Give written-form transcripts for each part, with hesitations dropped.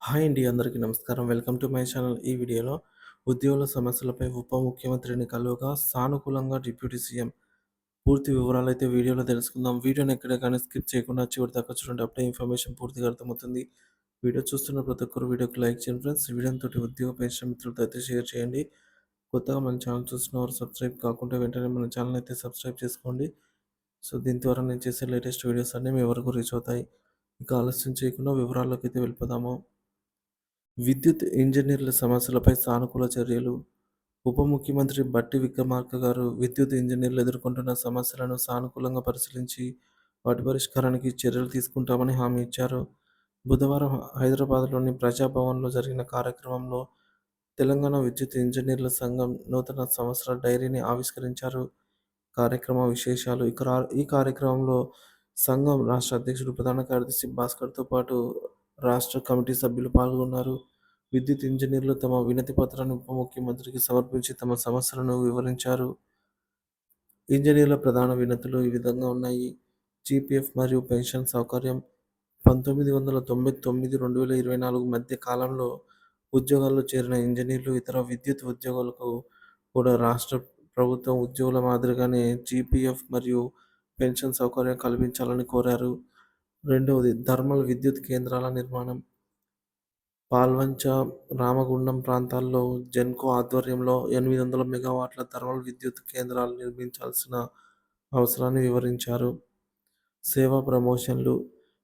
Hi అండి. అందరికీ నమస్కారం. Welcome to my channel. ఈ వీడియోలో ఉద్యోగుల సమస్యలపై ఉప ముఖ్యమంత్రిని కలువగా సానుకూలంగా డిప్యూటీ సీఎం పూర్తి వివరాలైతే వీడియోలో తెలుసుకుందాం. వీడియోని ఎక్కడ కానీ స్కిప్ చేయకుండా చివరి దాకా చూడండి. అప్పుడే ఇన్ఫర్మేషన్ పూర్తిగా అర్థమవుతుంది. వీడియో చూస్తున్న ప్రతి ఒక్కరు వీడియోకి లైక్ చేయండి ఫ్రెండ్స్. ఈ వీడియోతోటి ఉద్యోగ పెన్షన్ మిత్రులతో అయితే షేర్ చేయండి. కొత్తగా మన ఛానల్ చూస్తున్నవారు సబ్స్క్రైబ్ కాకుంటే వెంటనే మన ఛానల్ అయితే సబ్స్క్రైబ్ చేసుకోండి. సో దీని ద్వారా నేను చేసే లేటెస్ట్ వీడియోస్ అన్నీ మీ వరకు రీచ్ అవుతాయి. ఇక ఆలస్యం చేయకుండా వివరాల్లోకి అయితే వెళ్ళిపోదాము. విద్యుత్ ఇంజనీర్ల సమస్యలపై సానుకూల చర్యలు. ఉప ముఖ్యమంత్రి బట్టి విక్రమార్క గారు విద్యుత్ ఇంజనీర్లు ఎదుర్కొంటున్న సమస్యలను సానుకూలంగా పరిశీలించి వాటి పరిష్కారానికి చర్యలు తీసుకుంటామని హామీ ఇచ్చారు. బుధవారం హైదరాబాద్లోని ప్రజాభవన్లో జరిగిన కార్యక్రమంలో తెలంగాణ విద్యుత్ ఇంజనీర్ల సంఘం నూతన సంవత్సర డైరీని ఆవిష్కరించారు. కార్యక్రమ విశేషాలు ఈ కార్యక్రమంలో సంఘం రాష్ట్ర అధ్యక్షుడు ప్రధాన కార్యదర్శి భాస్కర్‌తో పాటు రాష్ట్ర కమిటీ సభ్యులు పాల్గొన్నారు. విద్యుత్ ఇంజనీర్లు తమ వినతి పత్రాన్ని ఉప ముఖ్యమంత్రికి సమర్పించి తమ సమస్యలను వివరించారు. ఇంజనీర్ల ప్రధాన వినతులు ఈ విధంగా ఉన్నాయి. జీపీఎఫ్ మరియు పెన్షన్ సౌకర్యం 1999-2024 మధ్య కాలంలో ఉద్యోగాల్లో చేరిన ఇంజనీర్లు, ఇతర విద్యుత్ ఉద్యోగులకు కూడా రాష్ట్ర ప్రభుత్వం ఉద్యోగుల మాదిరిగానే జీపీఎఫ్ మరియు పెన్షన్ సౌకర్యం కల్పించాలని కోరారు. రెండవది థర్మల్ విద్యుత్ కేంద్రాల నిర్మాణం. పాల్వంచ, రామగుండం ప్రాంతాల్లో జెన్కో ఆధ్వర్యంలో 800 మెగావాట్ల థర్మల్ విద్యుత్ కేంద్రాలు నిర్మించాల్సిన అవసరాన్ని వివరించారు. సేవా ప్రమోషన్లు.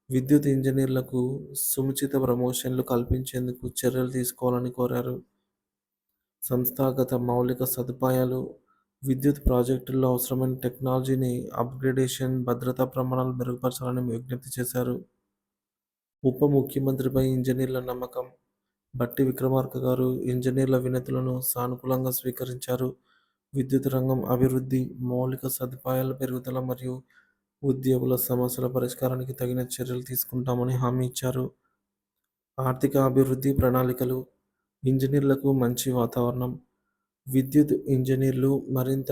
విద్యుత్ ఇంజనీర్లకు సముచిత ప్రమోషన్లు కల్పించేందుకు చర్యలు తీసుకోవాలని కోరారు. సంస్థాగత మౌలిక సదుపాయాలు. విద్యుత్ ప్రాజెక్టుల్లో అవసరమైన టెక్నాలజీని అప్‌గ్రేడేషన్, భద్రతా ప్రమాణాలు మెరుగుపరచాలని విజ్ఞప్తి చేశారు. ఉప ముఖ్యమంత్రిపై ఇంజనీర్ల నమ్మకం. బట్టి విక్రమార్క గారు ఇంజనీర్ల వినతులను సానుకూలంగా స్వీకరించారు. విద్యుత్ రంగం అభివృద్ధి, మౌలిక సదుపాయాల పెరుగుదల మరియు ఉద్యోగుల సమస్యల పరిష్కారానికి తగిన చర్యలు తీసుకుంటామని హామీ ఇచ్చారు. ఆర్థిక అభివృద్ధి ప్రణాళికలు. ఇంజనీర్లకు మంచి వాతావరణం. విద్యుత్ ఇంజనీర్లు మరింత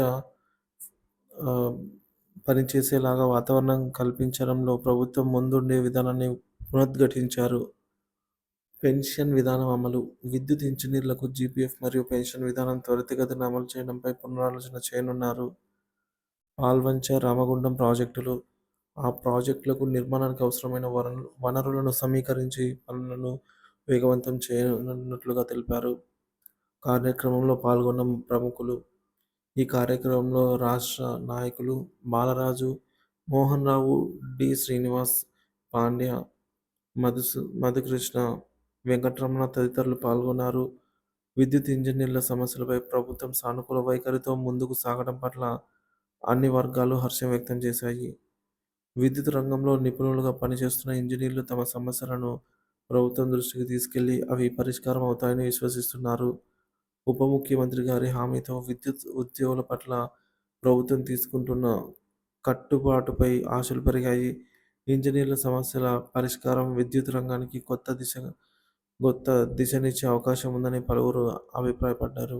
ఆహ్, పనిచేసేలాగా వాతావరణం కల్పించడంలో ప్రభుత్వం ముందుండే విధానాన్ని పునరుద్ఘాటించారు. పెన్షన్ విధానం అమలు. విద్యుత్ ఇంజనీర్లకు జీపీఎఫ్ మరియు పెన్షన్ విధానం త్వరితగతిన అమలు చేయడంపై పునరాలోచన చేయనున్నారు. పాల్వంచ, రామగుండం ప్రాజెక్టులు. ఆ ప్రాజెక్టులకు నిర్మాణానికి అవసరమైన వనరులను సమీకరించి పనులను వేగవంతం చేయనున్నట్లుగా తెలిపారు. కార్యక్రమంలో పాల్గొన్న ప్రముఖులు. ఈ కార్యక్రమంలో రాష్ట్ర నాయకులు బాలరాజు, మోహన్ రావు, డి. శ్రీనివాస్, పాండ్య, మధుకృష్ణ, వెంకటరమణ తదితరులు పాల్గొన్నారు. విద్యుత్ ఇంజనీర్ల సమస్యలపై ప్రభుత్వం సానుకూల వైఖరితో ముందుకు సాగడం పట్ల అన్ని వర్గాలు హర్షం వ్యక్తం చేశాయి. విద్యుత్ రంగంలో నిపుణులుగా పనిచేస్తున్న ఇంజనీర్లు తమ సమస్యలను ప్రభుత్వం దృష్టికి తీసుకెళ్లి అవి పరిష్కారం అవుతాయని విశ్వసిస్తున్నారు. ఉప ముఖ్యమంత్రి గారి హామీతో విద్యుత్ ఉద్యోగుల పట్ల ప్రభుత్వం తీసుకుంటున్న కట్టుబాటుపై ఆశలు పెరిగాయి. ఇంజనీర్ల సమస్యల పరిష్కారం విద్యుత్ రంగానికి కొత్త దిశనిచ్చే అవకాశం ఉందని పలువురు అభిప్రాయపడ్డారు.